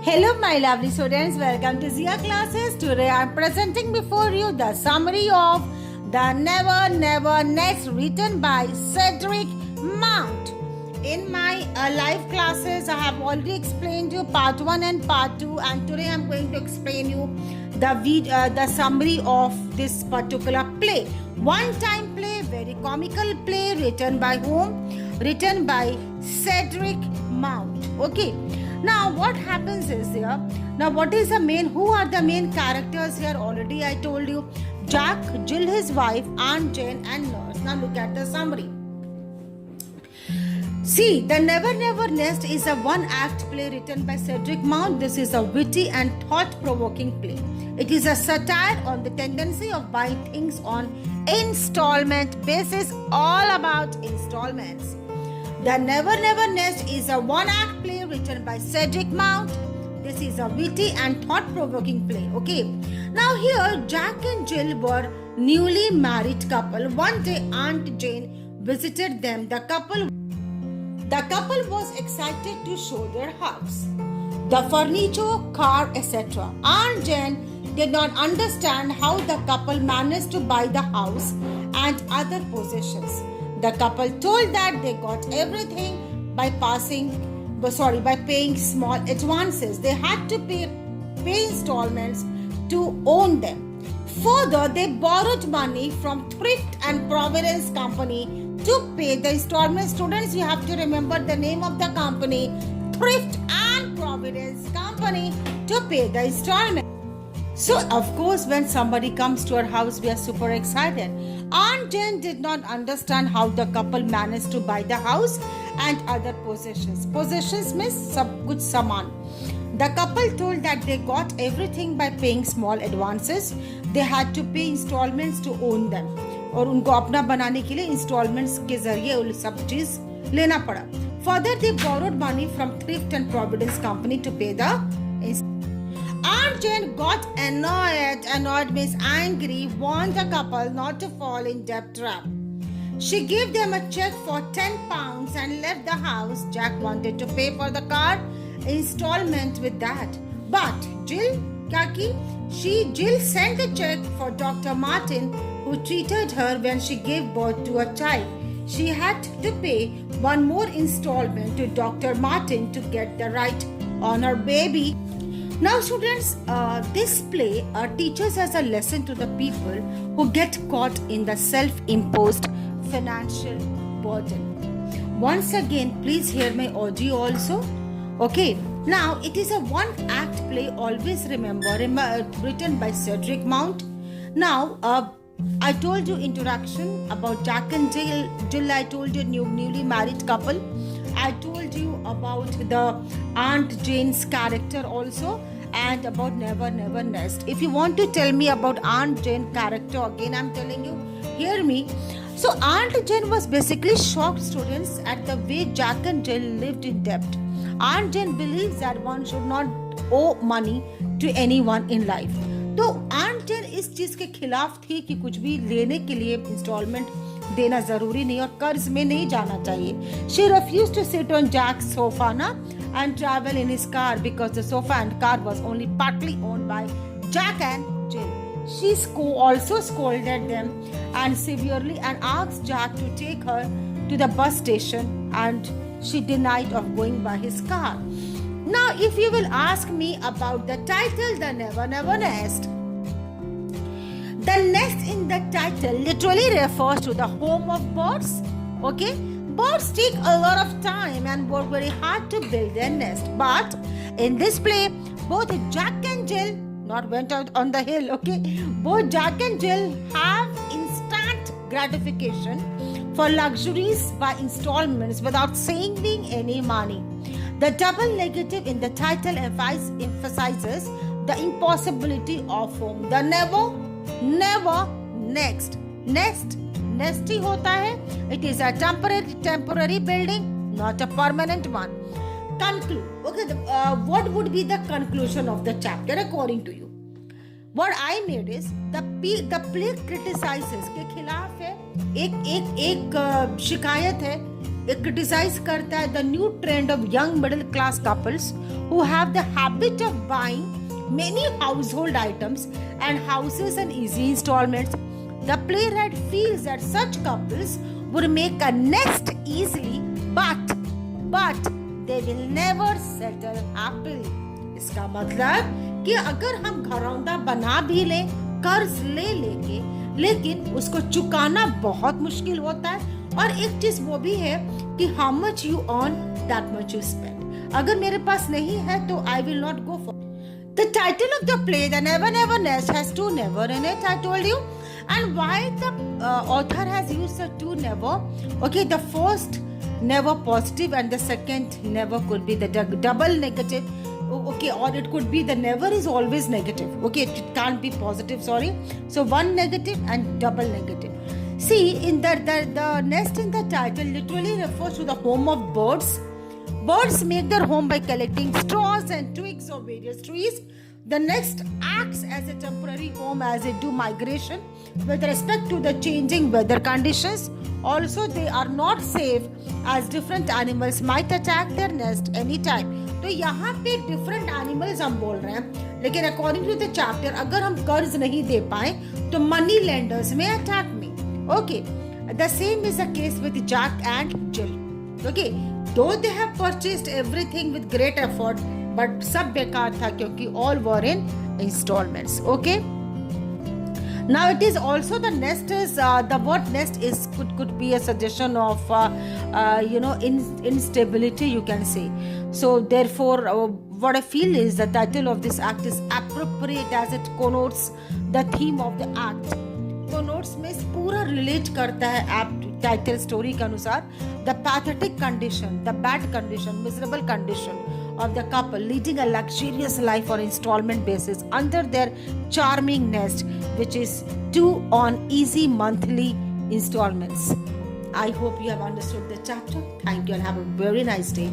Hello, my lovely students. Welcome to Zia classes. Today I am presenting before you the summary of The Never Never Next, written by Cedric Mount. In my live classes, I have already explained you part 1 and part 2, and today I am going to explain you the summary of this particular play. One-time play, very comical play, written by whom? Written by Cedric Mount. Okay. Now what happens is here, who are the main characters here? Already I told you, Jack, Jill his wife, Aunt Jane and Nurse. Now look at the summary. See, The Never Never Nest is a one-act play written by Cedric Mount. This is a witty and thought-provoking play. It is a satire on the tendency of buying things on installment basis, all about installments. The Never Never Nest is a one-act play written by Cedric Mount. This is a witty and thought-provoking play. Okay. Now here, Jack and Jill were newly married couple. One day, Aunt Jane visited them. The couple was excited to show their house, the furniture, car, etc. Aunt Jane did not understand how the couple managed to buy the house and other possessions. The couple told that they got everything by paying small advances. They had to pay installments to own them. Further, they borrowed money from Thrift and Providence Company to pay the installments. Students, you have to remember the name of the company, Thrift and Providence Company, to pay the installments. So, of course, when somebody comes to our house, we are super excited. Aunt Jane did not understand how the couple managed to buy the house and other possessions. Possessions means sab kuch saman. The couple told that they got everything by paying small advances. They had to pay installments to own them. और उनको अपना बनाने के लिए installments के जरिए उन सब चीज लेना पड़ा. Further, they borrowed money from Thrift and Providence Company to pay the Aunt Jane got annoyed means angry, warned the couple not to fall in debt trap. She gave them a check for £10 and left the house. Jack wanted to pay for the car installment with that. But Jill sent a check for Dr. Martin, who treated her when she gave birth to a child. She had to pay one more installment to Dr. Martin to get the right on her baby. Now students, this play teaches us a lesson to the people who get caught in the self-imposed financial burden. Once again, please hear my audio also. Okay, now it is a one-act play, always remember, written by Cedric Mount. Now, I told you introduction about Jack and Jill. I told you newly married couple. I told you about the Aunt Jane's character also, and about Never Never Nest. If you want to tell me about Aunt Jane character, again I'm telling you, hear me. So Aunt Jane was basically shocked, students, at the way Jack and Jill lived in debt. Aunt Jane believes that one should not owe money to anyone in life. तो Aunt Jane इस चीज के खिलाफ थी कि कुछ भी लेने के लिए इंस्टॉलमेंट देना जरूरी नहीं और कर्ज में नहीं जाना चाहिए. She refused to sit on Jack's sofa and travel in his car because the sofa and car was only partly owned by Jack and Jill. She also scolded them and severely and asked Jack to take her to the bus station, and she denied of going by his car. Now, if you will ask me about the title, The Never Never Nest, the nest in the title literally refers to the home of birds. Okay, birds take a lot of time and work very hard to build their nest. But in this play, both Jack and Jill not went out on the hill. Okay, both Jack and Jill have instant gratification for luxuries by installments without saving any money. The double negative in the title emphasizes the impossibility of home. The never next. Nesty hota hai. It is a temporary building, not a permanent one. Conclude. Okay, what would be the conclusion of the chapter according to you? What I made is the play criticizes के खिलाफ है एक शिकायत है it criticizes करता है the new trend of young middle class couples who have the habit of buying many household items and houses in easy installments. The playwright feels that such couples would make a nest easily, but they will never settle happily. इसका मतलब कि अगर हम घरौंदा बना भी लें कर्ज ले लेके, लेकिन उसको चुकाना बहुत मुश्किल होता है. और एक चीज वो भी है कि how much you earn that much you spend. अगर मेरे पास नहीं है तो I will not go for. The title of the play, The Never Never Nest, has two never in it, I told you. And why the author has used the two never? Okay, the first never positive and the second never could be the double negative. Okay, or it could be the never is always negative. Okay, it can't be positive, sorry. So one negative and double negative. See, in the nest in the title literally refers to the home of birds. Birds make their home by collecting straws and twigs of various trees. The nest acts as a temporary home as they do migration with respect to the changing weather conditions. Also, they are not safe as different animals might attack their nest anytime. तो यहाँ पे different animals हम बोल रहे हैं, लेकिन according to the chapter अगर हम कर्ज नहीं दे पाए तो money lenders may attack me. Okay, the same is the case with Jack and Jill. Okay, though they have purchased everything with great effort, but सब बेकार था क्योंकि all were in installments. Okay. Now it is also the nest is the word nest is could be a suggestion of instability, you can say. So therefore what I feel is the title of this act is appropriate as it connotes the theme of the act. Connotes में पूरा relate करता है apt title story के अनुसार the pathetic condition, the bad condition, miserable condition of the couple leading a luxurious life on installment basis under their charming nest, which is due on easy monthly installments. I hope you have understood the chapter. Thank you and have a very nice day.